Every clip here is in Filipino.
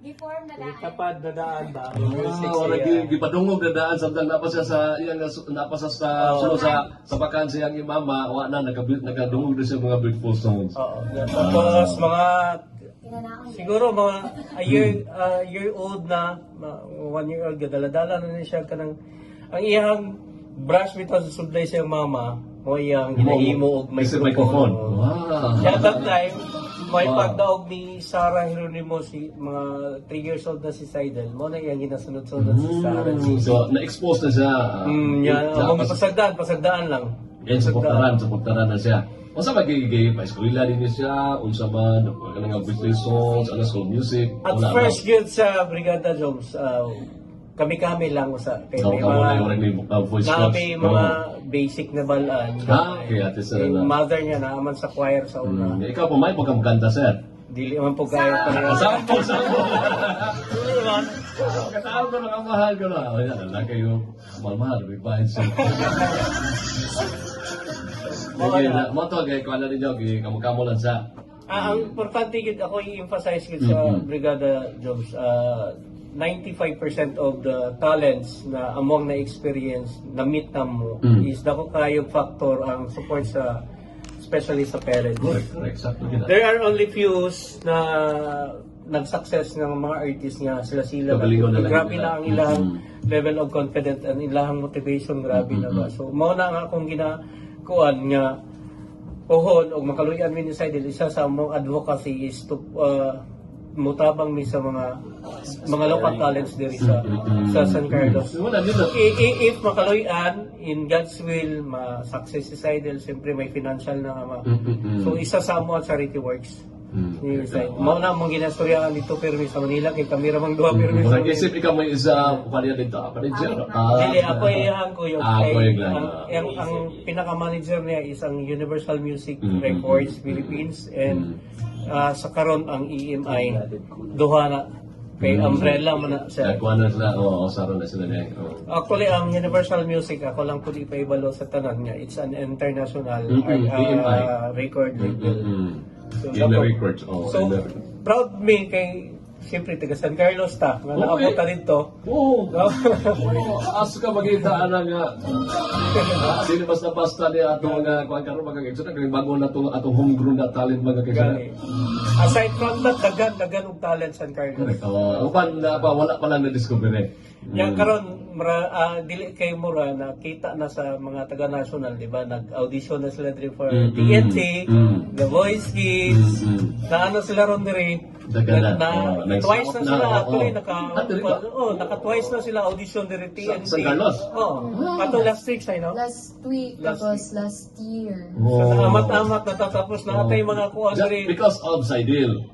Before na daan. Kapad na daan ba? Wala gipadungog na daan samtang napasa sa iyang napasa sa sa vakansi ang imama wa na nakadungog na siya mga beautiful songs. Oo. Tapos mga Kinanaon niya. siguro mga year old na 1 year old gadala-dala na siya kanang ang iyang brush bitaw sa sulday siya mama mo iyang ginahimo og microphone. Wow. At that time may pagdaog ni Sarah Geronimo si mga 3 years old na si Seidel mo na iyang ginasunod-sunod si Sarah. So na-expose na siya. Yan, mga pasagdaan lang. Yan sa putaran na siya. Unsa ba gigigay pa eskwela din siya, unsa man kanang birthday songs, ano school music. At wala first yun sa Brigada Jobs, kami-kami lang sa kay ba? may Kamo na mga yung voice kami coach. mga basic na balaan. Okay, ate sir Yung na. mother niya naaman sa choir sa una. Ikaw pa may pagkamkanta sir. Dili man po kayo pa Sampo. Dili man. Kataon ko lang ang mahal ko na. Wala na kayo mahal, may bayad siya. Okay, mo to kay kuan na ninyo, kay kamukamo lang sa. ang importante gid ako i-emphasize gid sa Brigada Jobs 95% of the talents na among na experience na meet mo is dako kayo factor ang support sa especially sa parents. Correct, sakto gid. There are only fews na nag-success ng mga artists nga sila. Kagalingon na lang Grabe nila. na ang ilang level of confidence and ilang motivation grabe na ba. So mao na nga akong ginakuan nga pohon og makaluyan mi ni Seidel isa sa among advocacy is to mutabang mi sa mga local talents diri sa San Carlos. Wala dito. If makaluyan in God's will ma-success si Seidel, siyempre may financial na ama. So isa sa amo charity works. Mao na mong ginastoryahan dito permi sa Manila kay kami ra mang duha permi sa Murag isip ikaw may isa paniya dito. Manager. Dili ako iyang kuyo. Ako yung lang. Ang pinaka-manager niya is ang Universal Music Records Philippines and sa karon ang EMI duha na kay umbrella man na siya. Kuha na sila. Oo, saro na sila niya. Actually, ang Universal Music, ako lang po ipaibalo sa tanan niya. It's an international EMI. record label. In the records. So, proud me kay, siyempre, taga San Carlos ta, nga naabot ta dito. Oo. Aso ka magkita nga. Sino basta-basta niya atong mga kuan karon mga kaigsoon kay bago na atong homegrown na talent mga kaigsoon. Gani. Aside from that, dagan og talent San Carlos. Upan na pa wala pa lang na-discover eh. Yang karon dili kay mura nakita na sa mga taga-national, di ba? Nag-audition na sila diri for TNT, The Voice Kids, na ano sila ron diri. Dagan na. Twice na sila actually Oo. naka-twice na sila audition diri TNT. San Carlos? Oh. Kato last week say no. Last week, tapos last year. So amat-amat natatapos na atay mga kuan Just diri. because of Saidil.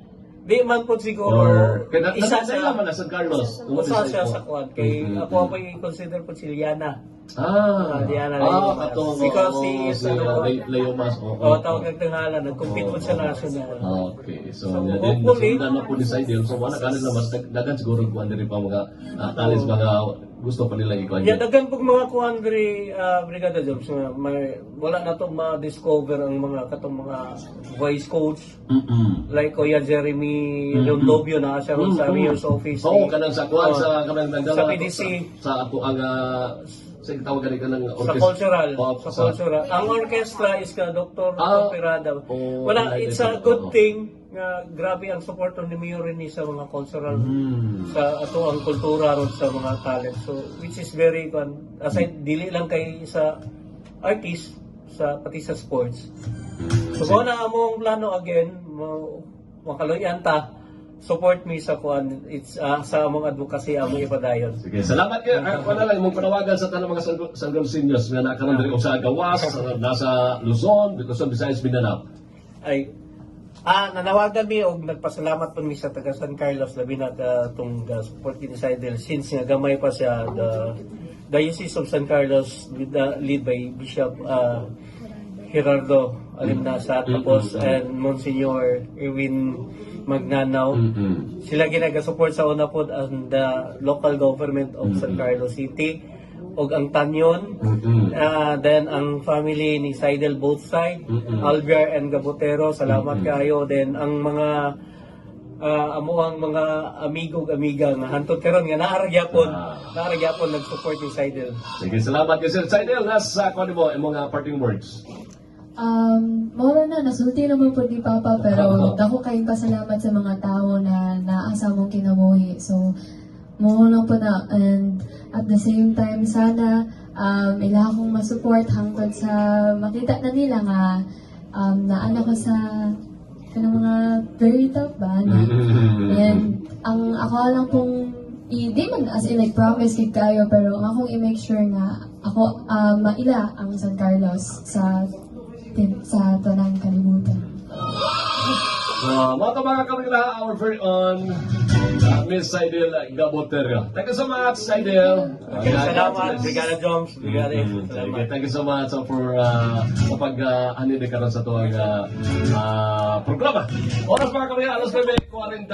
Di man po siguro Kaya isa sa sa man na San Carlos. usa siya sa kuan kay ako pa i-consider po si Liana. Diana katong because he is Leomas. tawag ng tingalan, nag-compete po sa national. Okay, so So, then hopefully- nasundan na po ni Saidil. So wala ka na mas dagan siguro kung ano rin pa mga talents mga gusto pa nila ikuan. Yeah, dagan pong mga kuan diri Brigada Jobs nga wala na to ma-discover ang mga katong mga voice coach like Kuya Jeremy Londobio na siya ron sa mayor's office. Oo, kanang sa kuan sa kanang sa PDC. sa ato ang sa tawag ka ng Sa cultural. Oh, Sa cultural. Ang orchestra is ka Dr. Operada. Oh, Wala, it's a good thing nga grabe ang support ni Mayor ni sa mga cultural sa ato ang kultura ron sa mga talent. So which is very aside dili lang kay sa artist sa pati sa sports. So kung na among plano again makaluyan ta support me sa kuan it's sa among advocacy among ipadayon. Sige, salamat kayo. Wala lang mong panawagan sa tanang mga Sanggol Seniors nga nakaroon diri sa Gawas, nasa Luzon, Luzon, Visayas, Mindanao. Ay nanawagan mi og nagpasalamat po mi sa taga San Carlos labi na tong support ni Seidel since nga gamay pa siya the Diocese of San Carlos with the lead by Bishop Gerardo Alimnasa tapos and Monsignor Erwin Magnanaw. Sila ginaga-support sa una po ang the local government of San Carlos City og ang Tanyon. Then ang family ni Seidel both side, Alviar and Gabotero, salamat kayo. Then ang mga amo ang mga amigo-amiga nga hantod karon nga naaragyapon nag-support ni Seidel. Sige, salamat kay Sir Seidel. Nasa ako mo, yung mga parting words. Mawala na, nasulti naman po ni Papa, pero dako kayong pasalamat sa mga tao na naasa mong kinabuhi. So, mawala po na, and at the same time, sana ila akong masupport hangtod sa makita na nila nga naana ko sa mga very tough ba na. And ang ako lang pong di man as in like promise kay kayo, pero ang akong i-make sure nga ako maila ang San Carlos sa tanang kalibutan. Mga kamila, our very own Miss Seidel Gabotero. Thank you so much, Seidel. Salamat, Brigada Joms, Brigada Sige, thank you so much for sa pag-anide karon sa tuwang programa. Oras mga kamila, alas 9:40.